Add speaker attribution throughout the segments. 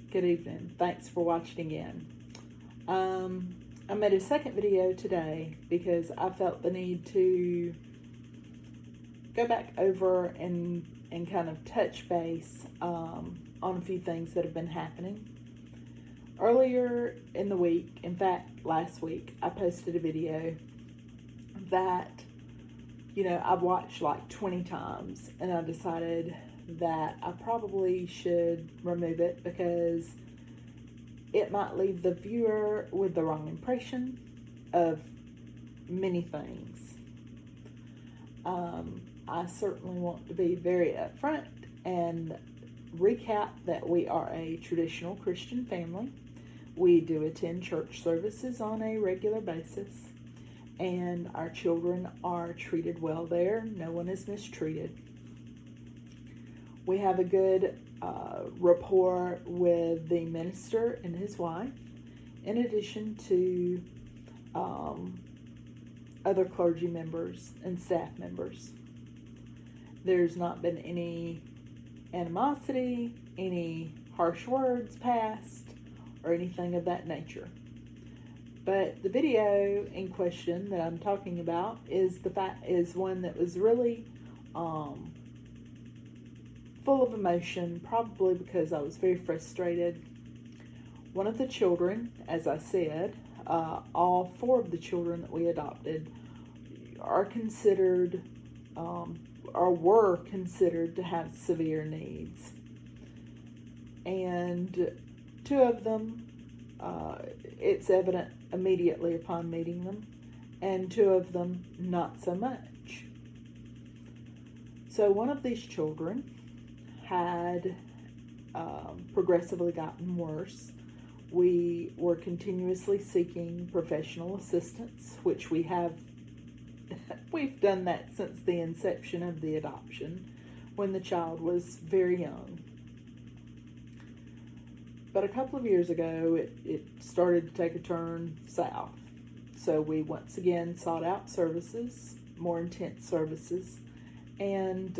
Speaker 1: Good evening. Thanks for watching again. I made a second video today because I felt the need to go back over and kind of touch base on a few things that have been happening. Earlier in the week, in fact, last week, I posted a video that, I've watched like 20 times, and I decided that I probably should remove it because it might leave the viewer with the wrong impression of many things. I certainly want to be very upfront and recap that we are a traditional Christian family. We do attend church services on a regular basis, and our children are treated well there. No one is mistreated. We have a good rapport with the minister and his wife, in addition to other clergy members and staff members. There's not been any animosity, any harsh words passed, or anything of that nature. But the video in question that I'm talking about is one that was really full of emotion, probably because I was very frustrated. One of the children, as I said, all four of the children that we adopted are considered or were considered to have severe needs. And two of them, it's evident immediately upon meeting them, and two of them, not so much. So one of these children had progressively gotten worse. We were continuously seeking professional assistance, which we've done that since the inception of the adoption, when the child was very young. But a couple of years ago, it started to take a turn south. So we once again sought out services, more intense services, and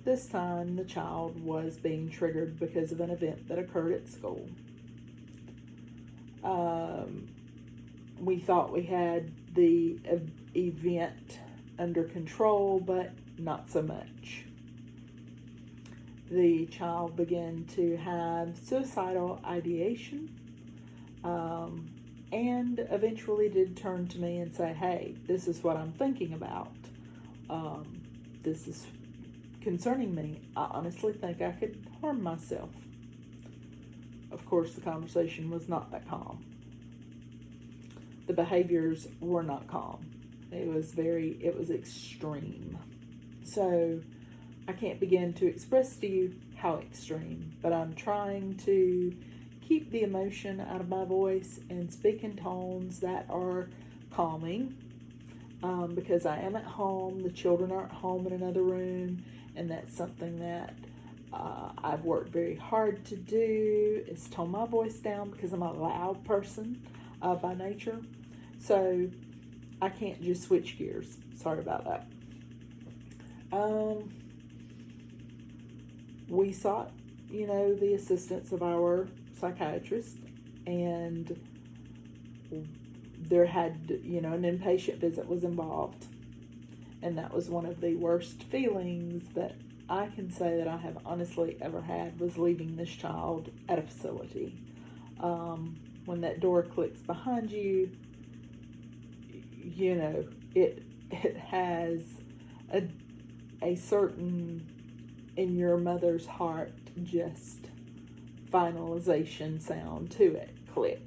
Speaker 1: this time the child was being triggered because of an event that occurred at school. We thought we had the event under control, but not so much. The child began to have suicidal ideation, and eventually did turn to me and say, "Hey, this is what I'm thinking about. This is concerning me. I honestly think I could harm myself." Of course, the conversation was not that calm. The behaviors were not calm. It was extreme. So I can't begin to express to you how extreme, but I'm trying to keep the emotion out of my voice and speak in tones that are calming, because I am at home, the children are at home in another room, and that's something that I've worked very hard to do, is tone my voice down because I'm a loud person by nature. So I can't just switch gears. Sorry about that. We sought, the assistance of our psychiatrist, and there had, an inpatient visit was involved. And that was one of the worst feelings that I can say that I have honestly ever had, was leaving this child at a facility. When that door clicks behind you, it has a certain, in your mother's heart, just finalization sound to it. Click.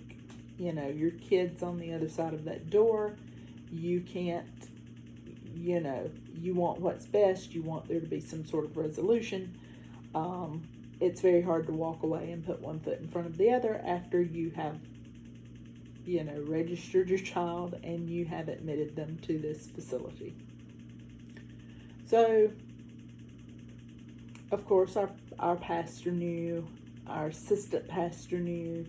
Speaker 1: Your kid's on the other side of that door. You can't, you want what's best. You want there to be some sort of resolution. It's very hard to walk away and put one foot in front of the other after you have, registered your child and you have admitted them to this facility. So, of course, our pastor knew, our assistant pastor knew,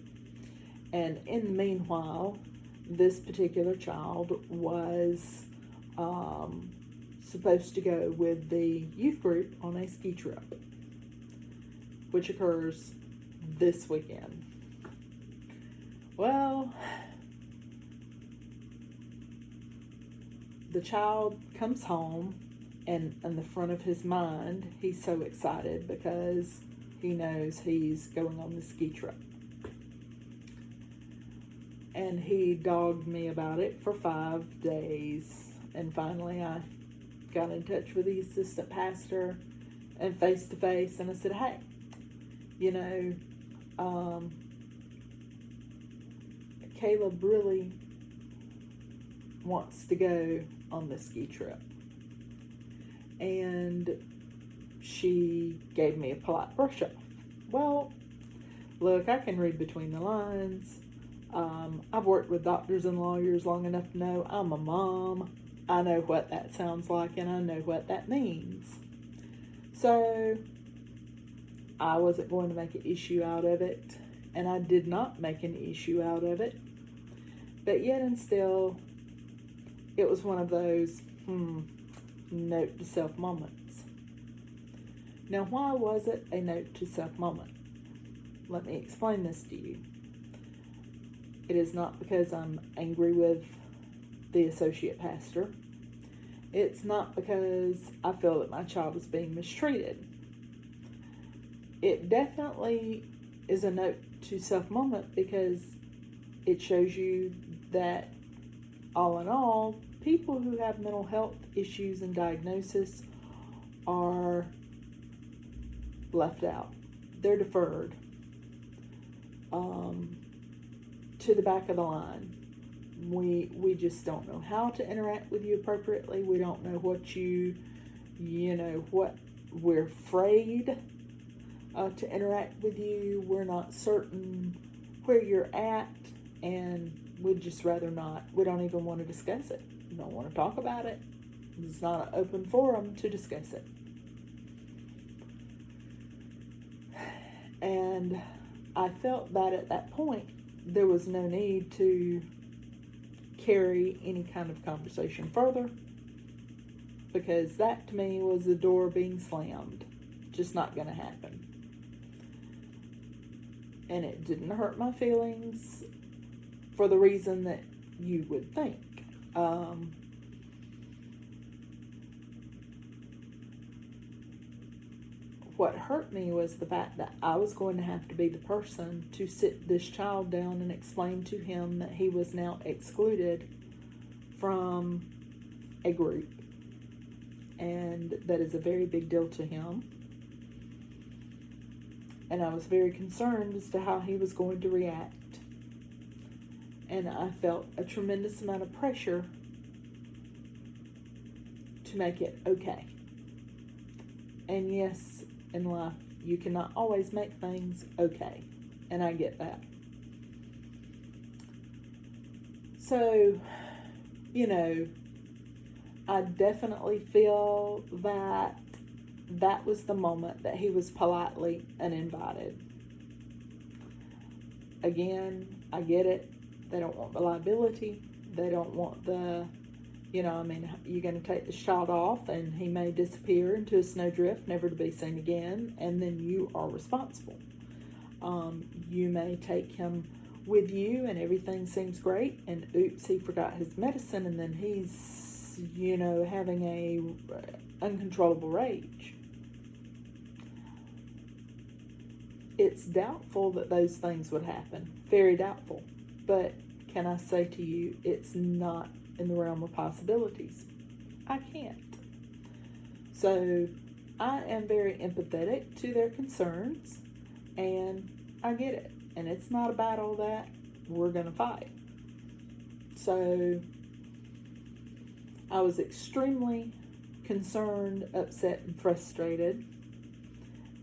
Speaker 1: and in the meanwhile, this particular child was supposed to go with the youth group on a ski trip, which occurs this weekend. Well, the child comes home, and in the front of his mind, he's so excited because he knows he's going on the ski trip. And he dogged me about it for 5 days. And finally, I got in touch with the assistant pastor and face to face, and I said, hey, Caleb really wants to go on the ski trip. And she gave me a polite brush off. Well, look, I can read between the lines. I've worked with doctors and lawyers long enough to know I'm a mom. I know what that sounds like, and I know what that means. So I wasn't going to make an issue out of it, and I did not make an issue out of it. But yet and still, it was one of those note to self moments. Now, why was it a note to self moment? Let me explain this to you. It is not because I'm angry with the associate pastor. It's not because I feel that my child is being mistreated. It definitely is a note to self moment because it shows you that all in all, people who have mental health issues and diagnosis are left out. They're deferred to the back of the line. We just don't know how to interact with you appropriately. We don't know what what we're afraid to interact with you. We're not certain where you're at, and we'd just rather not. We don't even want to discuss it. We don't want to talk about it. It's not an open forum to discuss it. And I felt that at that point, there was no need to carry any kind of conversation further, because that to me was the door being slammed. Just not going to happen. And it didn't hurt my feelings for the reason that you would think. What hurt me was the fact that I was going to have to be the person to sit this child down and explain to him that he was now excluded from a group. And that is a very big deal to him. And I was very concerned as to how he was going to react. And I felt a tremendous amount of pressure to make it okay. And yes, in life, you cannot always make things okay. And I get that. So, I definitely feel that that was the moment that he was politely uninvited. Again, I get it. They don't want the liability. They don't want the, you're going to take this child off and he may disappear into a snowdrift, never to be seen again, and then you are responsible. You may take him with you and everything seems great, and oops, he forgot his medicine, and then he's, having a uncontrollable rage. It's doubtful that those things would happen. Very doubtful. But can I say to you, it's not in the realm of possibilities. I can't. So I am very empathetic to their concerns, and I get it. And it's not a battle that we're going to fight. So I was extremely concerned, upset, and frustrated,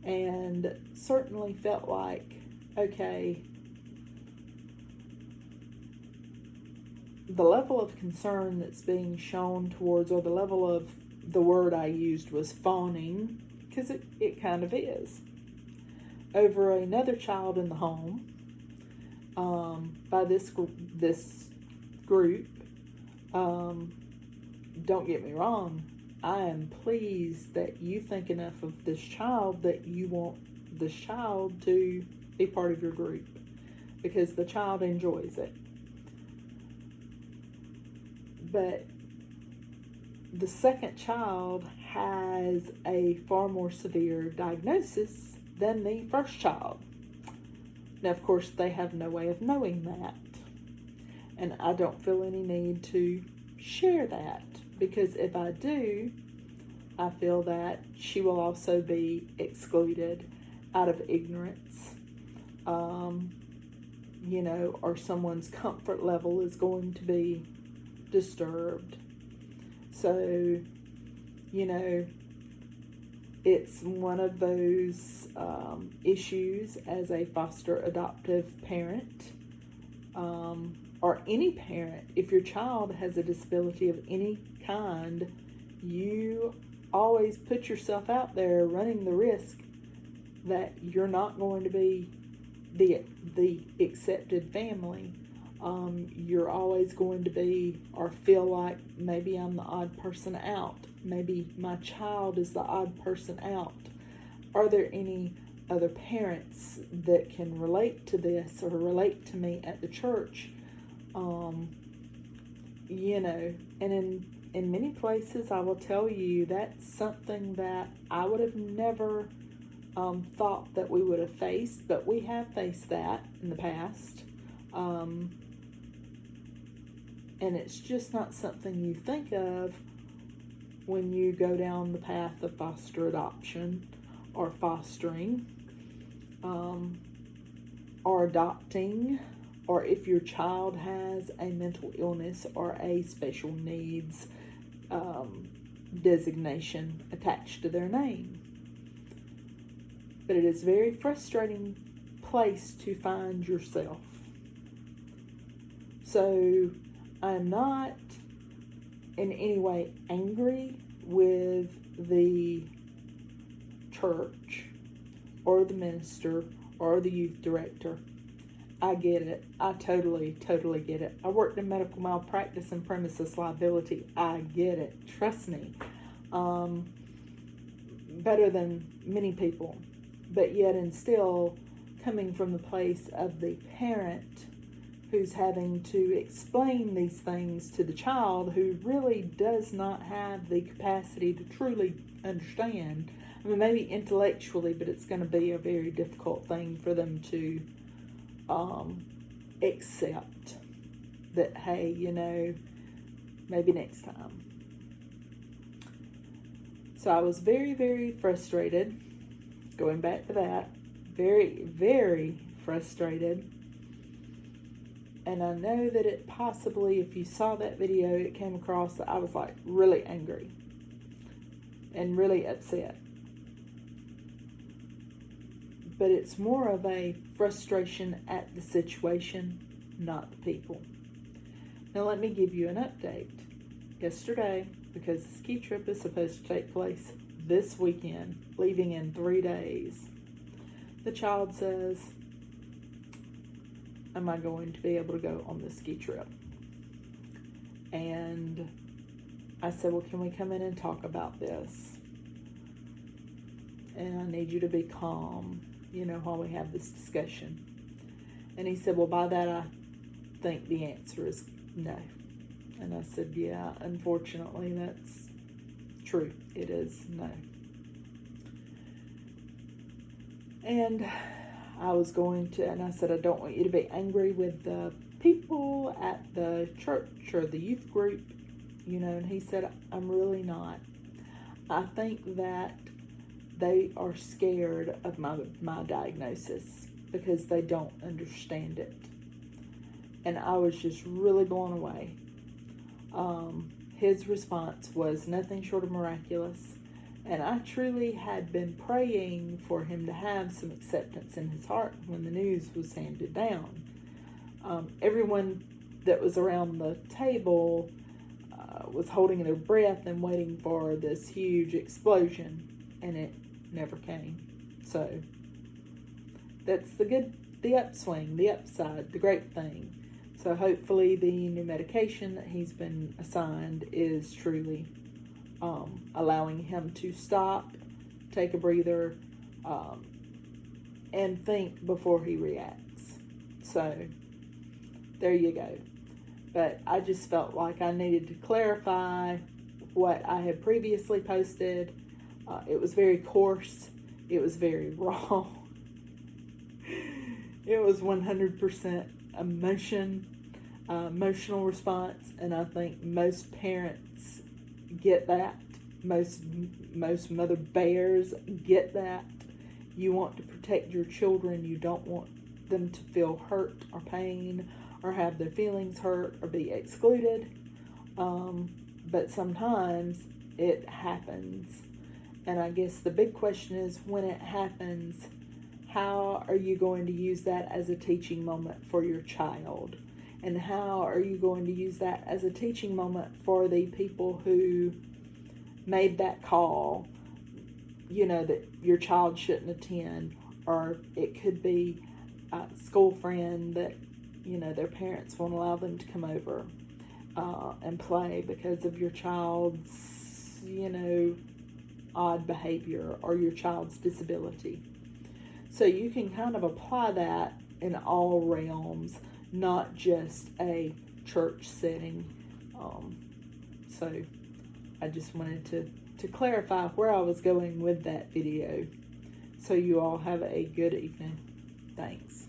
Speaker 1: and certainly felt like, okay, the level of concern that's being shown towards, or the level of, the word I used was fawning, because it kind of is, over another child in the home, by this group. Don't get me wrong, I am pleased that you think enough of this child that you want this child to be part of your group because the child enjoys it. But the second child has a far more severe diagnosis than the first child. Now, of course, they have no way of knowing that. And I don't feel any need to share that, because if I do, I feel that she will also be excluded out of ignorance, or someone's comfort level is going to be disturbed. So, it's one of those issues as a foster adoptive parent, or any parent. If your child has a disability of any kind, you always put yourself out there running the risk that you're not going to be the accepted family. You're always going to be, or feel like, maybe I'm the odd person out. Maybe my child is the odd person out. Are there any other parents that can relate to this or relate to me at the church? And in many places, I will tell you, that's something that I would have never thought that we would have faced, but we have faced that in the past. And it's just not something you think of when you go down the path of foster adoption or fostering, or adopting, or if your child has a mental illness or a special needs designation attached to their name. But it is a very frustrating place to find yourself. So I'm not in any way angry with the church or the minister or the youth director. I get it. I totally get it. I worked in medical malpractice and premises liability. I get it. Trust me. Better than many people. But yet and still, coming from the place of the parent who's having to explain these things to the child who really does not have the capacity to truly understand. I mean, maybe intellectually, but it's going to be a very difficult thing for them to accept that, hey, maybe next time. So I was very, very frustrated. Going back to that, very, very frustrated. And I know that it possibly, if you saw that video, it came across that I was like really angry and really upset. But it's more of a frustration at the situation, not the people. Now let me give you an update. Yesterday, because the ski trip is supposed to take place this weekend, leaving in 3 days, the child says, am I going to be able to go on the ski trip? And I said, well, can we come in and talk about this? And I need you to be calm, while we have this discussion. And he said, well, by that, I think the answer is no. And I said, yeah, unfortunately, that's true. It is no. And I was going to, and I said, I don't want you to be angry with the people at the church or the youth group, and he said, I'm really not. I think that they are scared of my diagnosis because they don't understand it. And I was just really blown away. His response was nothing short of miraculous. And I truly had been praying for him to have some acceptance in his heart when the news was handed down. Everyone that was around the table was holding their breath and waiting for this huge explosion, and it never came. So that's the upswing, the upside, the great thing. So hopefully the new medication that he's been assigned is truly allowing him to stop, take a breather, and think before he reacts. So there you go. But I just felt like I needed to clarify what I had previously posted. It was very coarse. It was very raw. It was 100% emotional response, and I think most parents get that. Most mother bears get that. You want to protect your children. You don't want them to feel hurt or pain or have their feelings hurt or be excluded. But sometimes it happens. And I guess the big question is, when it happens, how are you going to use that as a teaching moment for your child? And how are you going to use that as a teaching moment for the people who made that call, that your child shouldn't attend? Or it could be a school friend that, their parents won't allow them to come over and play because of your child's, odd behavior or your child's disability. So you can kind of apply that in all realms, not just a church setting. So I just wanted to clarify where I was going with that video. So you all have a good evening. Thanks.